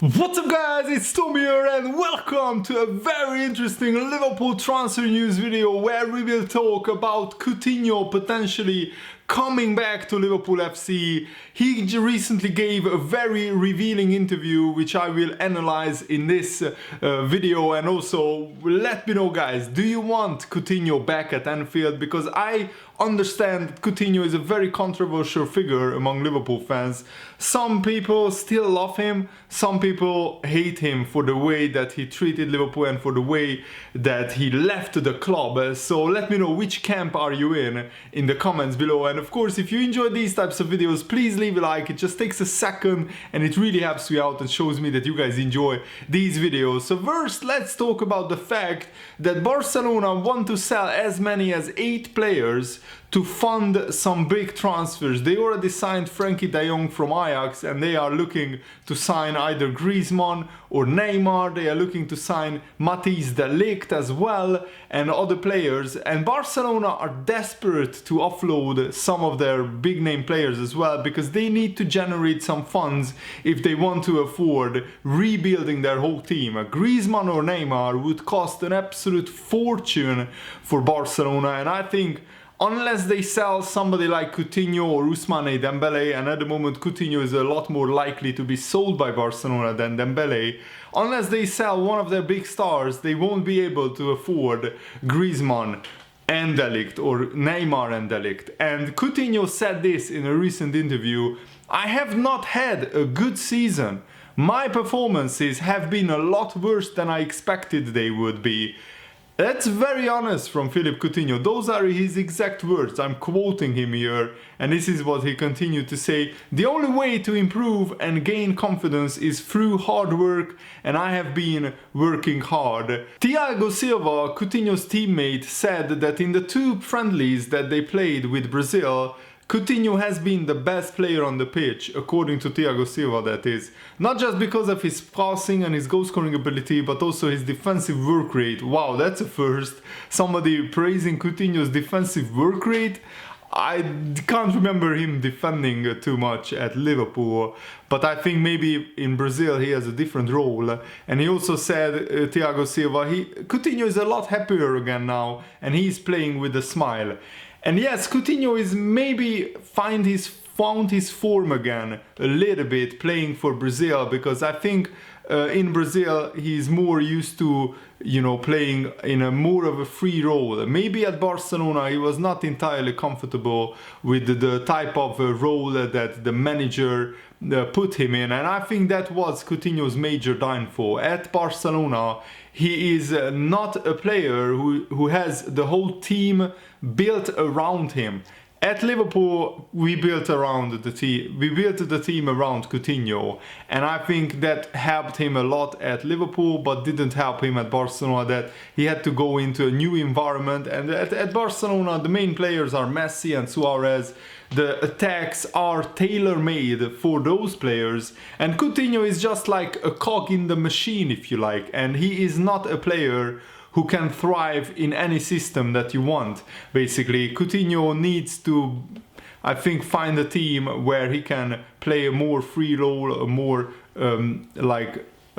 What's up guys, it's Tom here and welcome to a very interesting Liverpool transfer news video where we will talk about Coutinho potentially coming back to Liverpool FC. He recently gave a very revealing interview which I will analyze in this video, and also let me know guys, do you want Coutinho back at Anfield? Because I understand that Coutinho is a very controversial figure among Liverpool fans. Some people still love him, some people hate him for the way that he treated Liverpool and for the way that he left the club. So let me know which camp are you in the comments below. And of course, if you enjoy these types of videos, please leave a like. It just takes a second and it really helps me out and shows me that you guys enjoy these videos. So first, let's talk about the fact that Barcelona want to sell as many as 8 players to fund some big transfers. They already signed Frenkie de Jong from Ajax and they are looking to sign either Griezmann or Neymar. They are looking to sign Matthijs de Ligt as well and other players. And Barcelona are desperate to offload some of their big name players as well, because they need to generate some funds if they want to afford rebuilding their whole team. Griezmann or Neymar would cost an absolute fortune for Barcelona, and I think unless they sell somebody like Coutinho or Ousmane Dembele, and at the moment Coutinho is a lot more likely to be sold by Barcelona than Dembele, unless they sell one of their big stars, they won't be able to afford Griezmann and de Ligt or Neymar and de Ligt. And Coutinho said this in a recent interview: "I have not had a good season. My performances have been a lot worse than I expected they would be." That's very honest from Philippe Coutinho. Those are his exact words. I'm quoting him here, and this is what he continued to say: "The only way to improve and gain confidence is through hard work, and I have been working hard." Thiago Silva, Coutinho's teammate, said that in the 2 friendlies that they played with Brazil, Coutinho has been the best player on the pitch, according to Thiago Silva, that is. Not just because of his passing and his goal-scoring ability, but also his defensive work rate. Wow, that's a first. Somebody praising Coutinho's defensive work rate. I can't remember him defending too much at Liverpool, but I think maybe in Brazil he has a different role. And he also said, Thiago Silva, Coutinho is a lot happier again now, and he's playing with a smile. And yes, Coutinho is maybe found his form again a little bit playing for Brazil, because I think in Brazil he's more used to, you know, playing in a more of a free role. Maybe at Barcelona he was not entirely comfortable with the type of role that the manager put him in, and I think that was Coutinho's major downfall. At Barcelona he is not a player who has the whole team built around him. At Liverpool, we built around the team. We built the team around Coutinho, and I think that helped him a lot at Liverpool, but didn't help him at Barcelona. That he had to go into a new environment, and at Barcelona, the main players are Messi and Suarez. The attacks are tailor-made for those players, and Coutinho is just like a cog in the machine, if you like, and he is not a player who can thrive in any system that you want. Basically, Coutinho needs to, I think, find a team where he can play a more free role, a more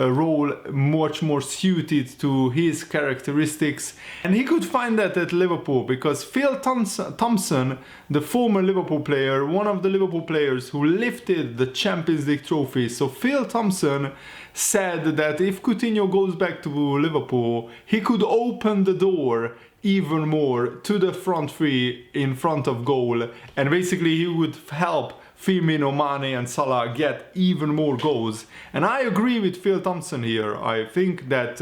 a role much more suited to his characteristics. And he could find that at Liverpool, because Phil Thompson, the former Liverpool player, one of the Liverpool players who lifted the Champions League trophy, so Phil Thompson said that if Coutinho goes back to Liverpool, he could open the door even more to the front three in front of goal, and basically he would help Firmino, Mane and Salah get even more goals. And I agree with Phil Thompson here. I think that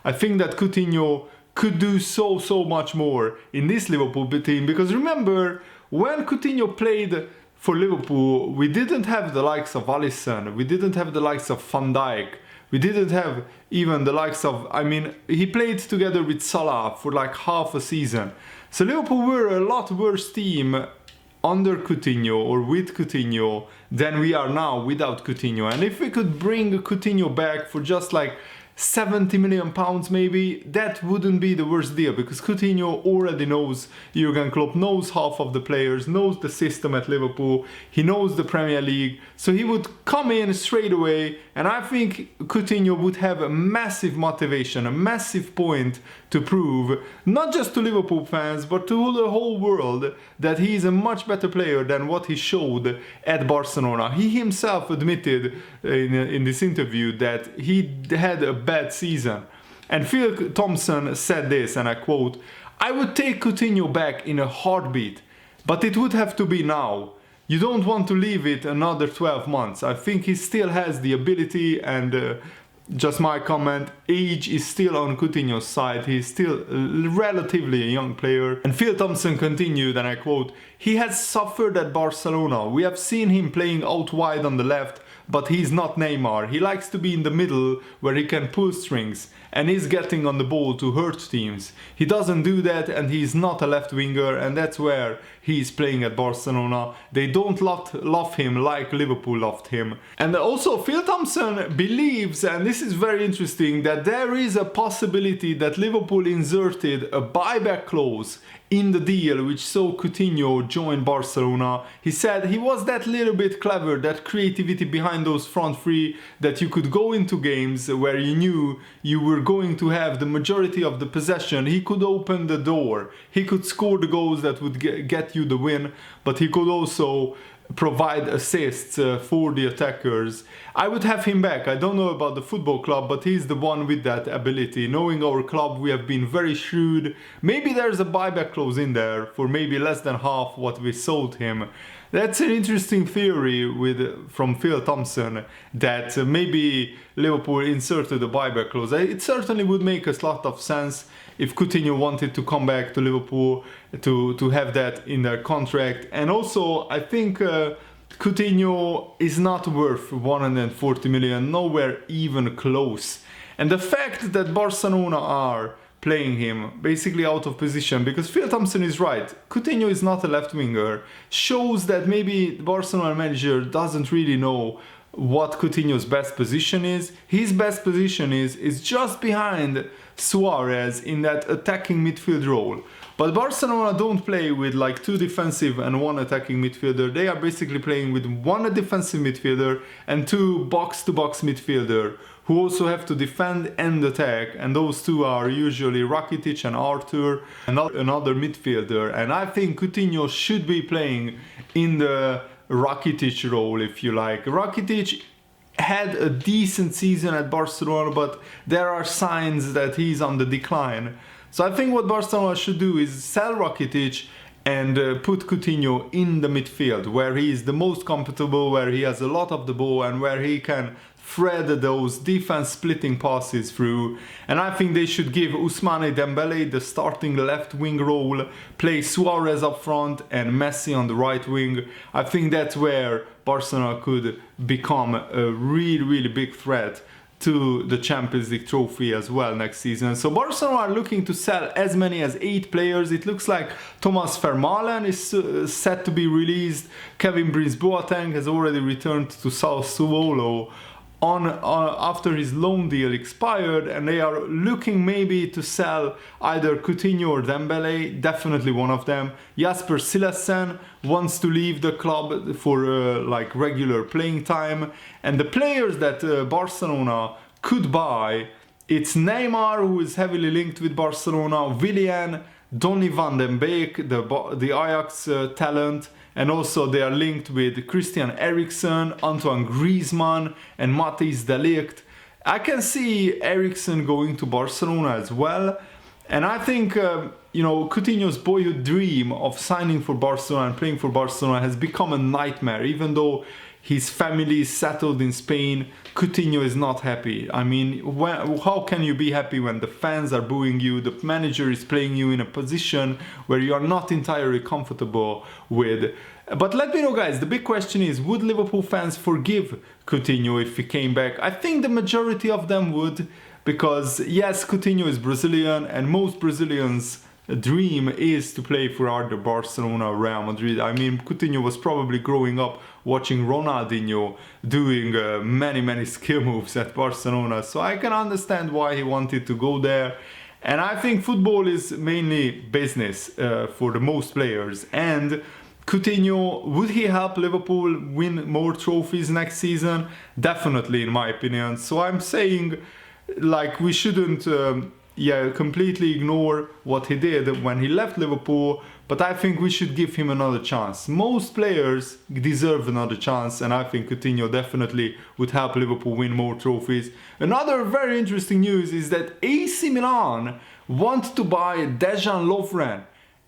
Coutinho could do so much more in this Liverpool team, because remember, when Coutinho played for Liverpool, we didn't have the likes of Alisson, we didn't have the likes of Van Dijk, we didn't have even the likes of, I mean, he played together with Salah for like half a season. So Liverpool were a lot worse team under Coutinho or with Coutinho than we are now without Coutinho. And if we could bring Coutinho back for just like 70 million pounds maybe, that wouldn't be the worst deal, because Coutinho already knows Jurgen Klopp, knows half of the players, knows the system at Liverpool, he knows the Premier League, so he would come in straight away, and I think Coutinho would have a massive motivation, a massive point to prove, not just to Liverpool fans, but to the whole world, that he is a much better player than what he showed at Barcelona. He himself admitted in this interview that he had a bad season. And Phil Thompson said this, and I quote, "I would take Coutinho back in a heartbeat, but it would have to be now. You don't want to leave it another 12 months. I think he still has the ability, and just my comment, age is still on Coutinho's side. He's still relatively a young player." And Phil Thompson continued, and I quote, "He has suffered at Barcelona. We have seen him playing out wide on the left, but he's not Neymar. He likes to be in the middle where he can pull strings, and he's getting on the ball to hurt teams. He doesn't do that, and he's not a left winger, and that's where he's playing at Barcelona. They don't love him like Liverpool loved him." And also Phil Thompson believes, and this is very interesting, that there is a possibility that Liverpool inserted a buyback clause in the deal which saw Coutinho join Barcelona. He said he was that little bit clever, that creativity behind those front three, that you could go into games where you knew you were going to have the majority of the possession. He could open the door, he could score the goals that would get you the win, but he could also provide assists for the attackers. I would have him back. I don't know about the football club, but he's the one with that ability. Knowing our club, we have been very shrewd. Maybe there's a buyback clause in there for maybe less than half what we sold him. That's an interesting theory from Phil Thompson, that maybe Liverpool inserted a buyback clause. It certainly would make a lot of sense if Coutinho wanted to come back to Liverpool, to have that in their contract. And also, I think Coutinho is not worth 140 million, nowhere even close. And the fact that Barcelona are playing him basically out of position, because Phil Thompson is right, Coutinho is not a left winger, shows that maybe the Barcelona manager doesn't really know what Coutinho's best position is. His best position is just behind Suarez in that attacking midfield role. But Barcelona don't play with like two defensive and one attacking midfielder. They are basically playing with one defensive midfielder and two box-to-box midfielder who also have to defend and attack, and those two are usually Rakitic and Arthur, and another midfielder. And I think Coutinho should be playing in the Rakitic role, if you like. Rakitic had a decent season at Barcelona, but there are signs that he's on the decline. So I think what Barcelona should do is sell Rakitic and put Coutinho in the midfield, where he is the most comfortable, where he has a lot of the ball, and where he can thread those defense splitting passes through. And I think they should give Ousmane Dembele the starting left wing role, play Suarez up front and Messi on the right wing. I think that's where Barcelona could become a really big threat to the Champions League trophy as well next season. So Barcelona are looking to sell as many as 8 players. It looks like Thomas Vermaelen is set to be released. Kevin Prince Boateng has already returned to Sassuolo after his loan deal expired, and they are looking maybe to sell either Coutinho or Dembele, definitely one of them. Jasper Cillessen wants to leave the club for like regular playing time, and the players that Barcelona could buy, it's Neymar, who is heavily linked with Barcelona, Willian, Donny van den Beek, the Ajax talent, and also they are linked with Christian Eriksen, Antoine Griezmann and Matthijs de Ligt. I can see Eriksen going to Barcelona as well, and I think Coutinho's boyhood dream of signing for Barcelona and playing for Barcelona has become a nightmare. Even though his family is settled in Spain, Coutinho is not happy. I mean, how can you be happy when the fans are booing you, the manager is playing you in a position where you are not entirely comfortable with? But let me know, guys, the big question is, would Liverpool fans forgive Coutinho if he came back? I think the majority of them would, because yes, Coutinho is Brazilian and most Brazilians dream is to play for either Barcelona or Real Madrid. I mean, Coutinho was probably growing up watching Ronaldinho doing many skill moves at Barcelona, so I can understand why he wanted to go there. And I think football is mainly business for the most players. And Coutinho, would he help Liverpool win more trophies next season? Definitely, in my opinion. So I'm saying, like, we shouldn't completely ignore what he did when he left Liverpool, but I think we should give him another chance. Most players deserve another chance, and I think Coutinho definitely would help Liverpool win more trophies. Another very interesting news is that AC Milan want to buy Dejan Lovren.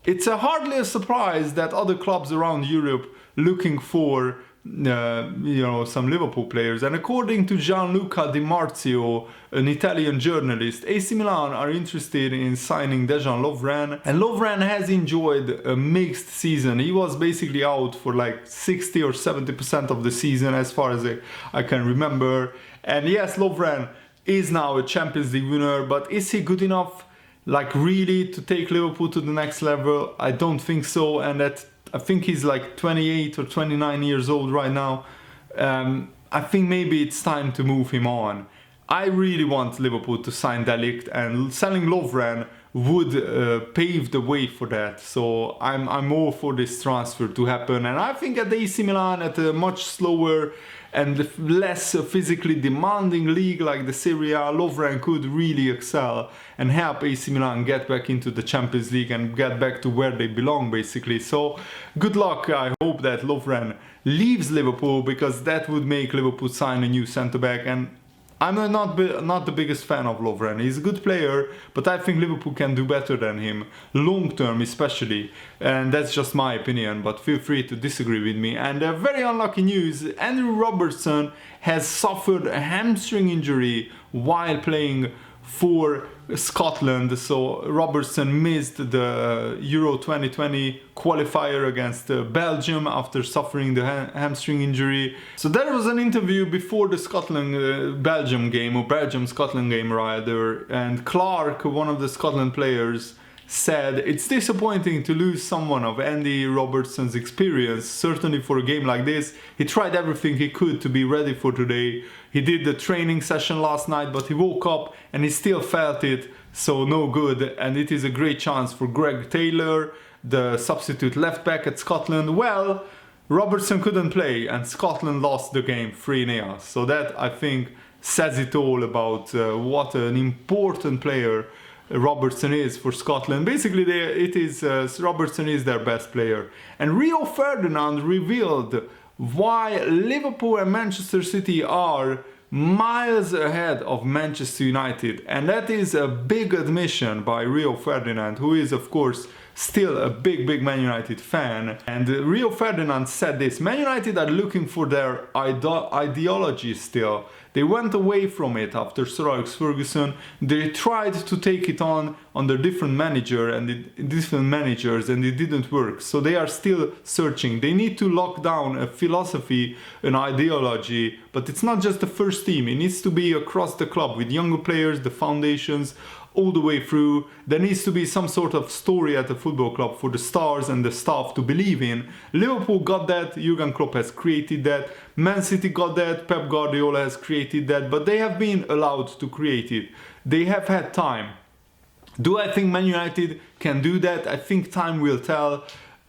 It's hardly a surprise that other clubs around Europe looking for some Liverpool players, and according to Gianluca Di Marzio, an Italian journalist, AC Milan are interested in signing Dejan Lovren, and Lovren has enjoyed a mixed season. He was basically out for like 60 or 70% of the season, as far as I can remember. And yes, Lovren is now a Champions League winner, but is he good enough, like, really to take Liverpool to the next level? I don't think so, and I think he's like 28 or 29 years old right now. I think maybe it's time to move him on. I really want Liverpool to sign De Ligt, and selling Lovren would pave the way for that. So I'm all for this transfer to happen. And I think at the AC Milan, at a much slower and less physically demanding league like the Serie A, Lovren could really excel and help AC Milan get back into the Champions League and get back to where they belong, basically. So good luck. I hope that Lovren leaves Liverpool, because that would make Liverpool sign a new centre-back. And I'm not the biggest fan of Lovren. He's a good player, but I think Liverpool can do better than him, long term especially. And that's just my opinion, but feel free to disagree with me. And very unlucky news, Andrew Robertson has suffered a hamstring injury while playing for Scotland. So Robertson missed the Euro 2020 qualifier against Belgium after suffering the hamstring injury. So there was an interview before the Scotland-Belgium game, or Belgium-Scotland game rather, and Clark, one of the Scotland players, said, "It's disappointing to lose someone of Andy Robertson's experience, certainly for a game like this. He tried everything he could to be ready for today. He did the training session last night, but he woke up and he still felt it, so no good. And it is a great chance for Greg Taylor, the substitute left back at Scotland." Well, Robertson couldn't play and Scotland lost the game 3-0. So that, I think, says it all about what an important player Robertson is for Scotland. Basically, Robertson is their best player. And Rio Ferdinand revealed why Liverpool and Manchester City are miles ahead of Manchester United. And that is a big admission by Rio Ferdinand, who is, of course, still a big Man United fan. And Rio Ferdinand said this: Man United are looking for their ideology still. They went away from it after Sir Alex Ferguson. They tried to take it on under different managers, and it didn't work. So they are still searching. They need to lock down a philosophy, an ideology, but it's not just the first team. It needs to be across the club with younger players, the foundations, all the way through. There needs to be some sort of story at the football club for the stars and the staff to believe in. Liverpool got that, Jurgen Klopp has created that, Man City got that, Pep Guardiola has created that, but they have been allowed to create it. They have had time. Do I think Man United can do that? I think time will tell.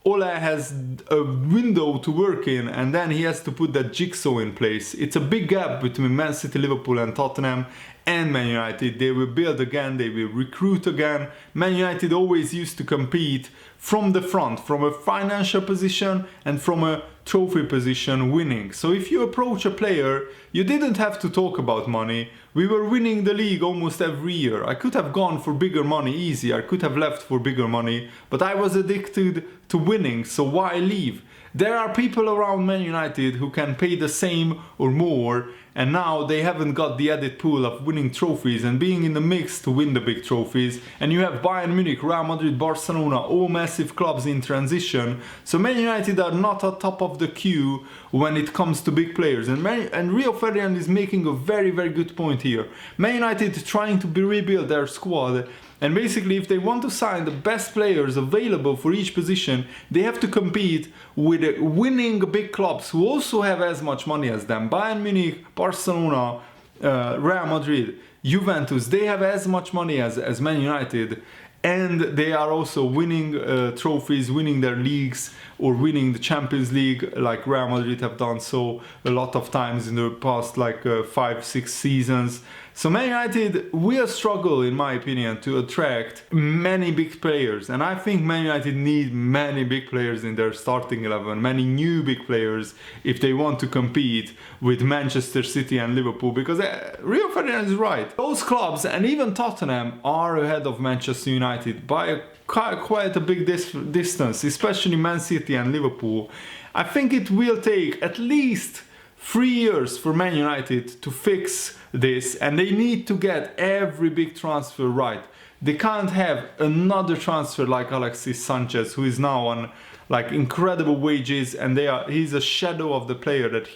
Ole has a window to work in, and then he has to put that jigsaw in place. It's a big gap between Man City, Liverpool and Tottenham and Man United. They will build again, they will recruit again. Man United always used to compete from the front, from a financial position and from a trophy position, winning. So if you approach a player, you didn't have to talk about money. We were winning the league almost every year. I could have gone for bigger money easy. I could have left for bigger money, but I was addicted to winning, so why leave? There are people around Man United who can pay the same or more, and now they haven't got the added pool of winning trophies and being in the mix to win the big trophies. And you have Bayern Munich, Real Madrid, Barcelona, all massive clubs in transition. So Man United are not at top of the queue when it comes to big players. And Rio Ferdinand is making a very good point here. Man United trying to rebuild their squad, And basically, if they want to sign the best players available for each position, they have to compete with winning big clubs who also have as much money as them. Bayern Munich, Barcelona, Real Madrid, Juventus, they have as much money as Man United. And they are also winning trophies, winning their leagues, or winning the Champions League, like Real Madrid have done so a lot of times in the past, like 5-6 seasons. So Man United will struggle, in my opinion, to attract many big players. And I think Man United need many big players in their starting 11, many new big players, if they want to compete with Manchester City and Liverpool. Because Rio Ferdinand is right. Those clubs, and even Tottenham, are ahead of Manchester United by quite a big distance, especially Man City and Liverpool. I think it will take at least 3 years for Man United to fix this, and they need to get every big transfer right. They can't have another transfer like Alexis Sánchez, who is now on like incredible wages, and he's a shadow of the player that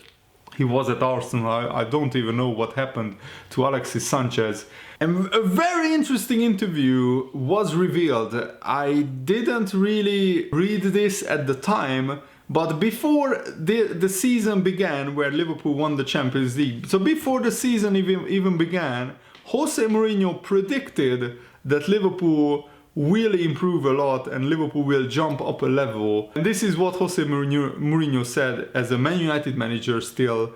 he was at Arsenal. I don't even know what happened to Alexis Sánchez. And a very interesting interview was revealed. I didn't really read this at the time, but before the season began, where Liverpool won the Champions League, so before the season even began, José Mourinho predicted that Liverpool will improve a lot and Liverpool will jump up a level. And this is what José Mourinho said as a Man United manager still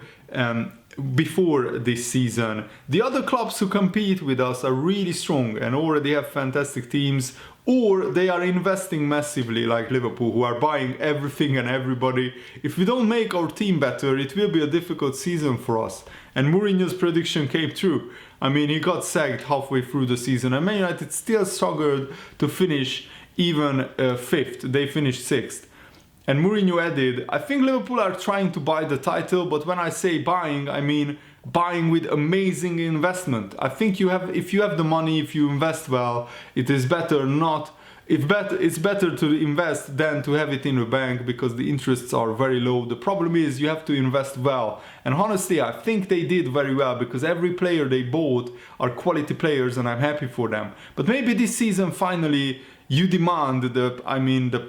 before this season. The other clubs who compete with us are really strong and already have fantastic teams, or they are investing massively like Liverpool, who are buying everything and everybody. If we don't make our team better, it will be a difficult season for us. And Mourinho's prediction came true. I mean, he got sacked halfway through the season, and Man United still struggled to finish even 5th. They finished 6th. And Mourinho added, I think Liverpool are trying to buy the title, but when I say buying, I mean buying with amazing investment. I think if you have the money, if you invest well, it is better not. It's better to invest than to have it in a bank, because the interests are very low. The problem is you have to invest well. And honestly, I think they did very well, because every player they bought are quality players, and I'm happy for them. But maybe this season finally you demand the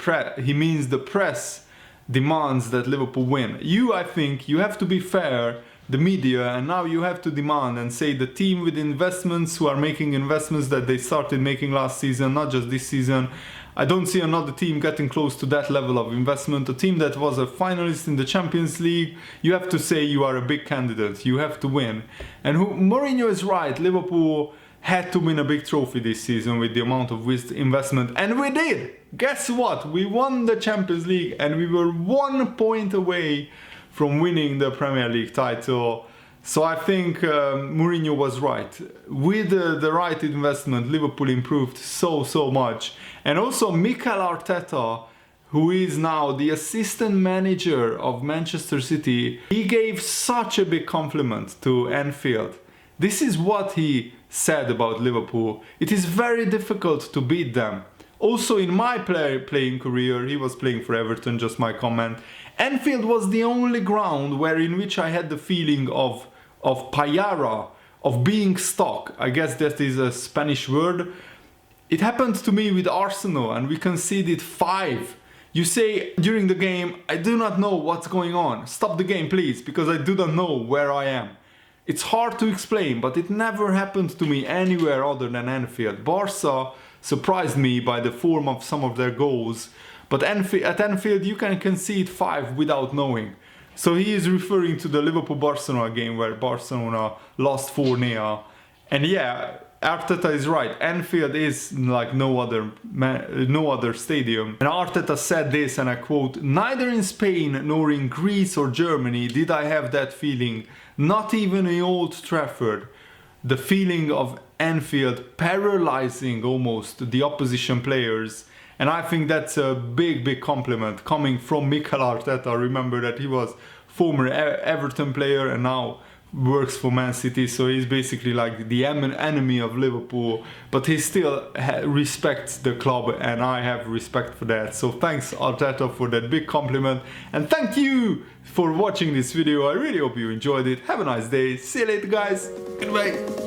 press demands that Liverpool win. I think you have to be fair, the media, and now you have to demand and say the team with investments, who are making investments that they started making last season, not just this season. I don't see another team getting close to that level of investment. A team that was a finalist in the Champions League, you have to say you are a big candidate. You have to win. And Mourinho is right. Liverpool had to win a big trophy this season with the amount of investment, and we did. Guess what? We won the Champions League, and we were 1 point away from winning the Premier League title. So I think Mourinho was right. With the right investment, Liverpool improved so much. And also Mikel Arteta, who is now the assistant manager of Manchester City, he gave such a big compliment to Anfield. This is what he said about Liverpool. It is very difficult to beat them. Also in my playing career, he was playing for Everton, just my comment, Anfield was the only ground in which I had the feeling of payara, of being stuck. I guess that is a Spanish word. It happened to me with Arsenal, and we conceded 5. You say during the game, I do not know what's going on. Stop the game, please, because I do not know where I am. It's hard to explain, but it never happened to me anywhere other than Anfield. Barca surprised me by the form of some of their goals, but at Anfield you can concede 5 without knowing. So he is referring to the Liverpool-Barcelona game where Barcelona lost 4-0. And yeah, Arteta is right. Anfield is like no other stadium. And Arteta said this, and I quote, "Neither in Spain nor in Greece or Germany did I have that feeling. Not even in Old Trafford. The feeling of Anfield paralyzing almost the opposition players." And I think that's a big compliment coming from Mikel Arteta. Remember that he was former Everton player and now works for Man City, so he's basically like the enemy of Liverpool, but he still respects the club, and I have respect for that. So thanks Arteta for that big compliment, and thank you for watching this video. I really hope you enjoyed it. Have a nice day. See you later, guys. Goodbye.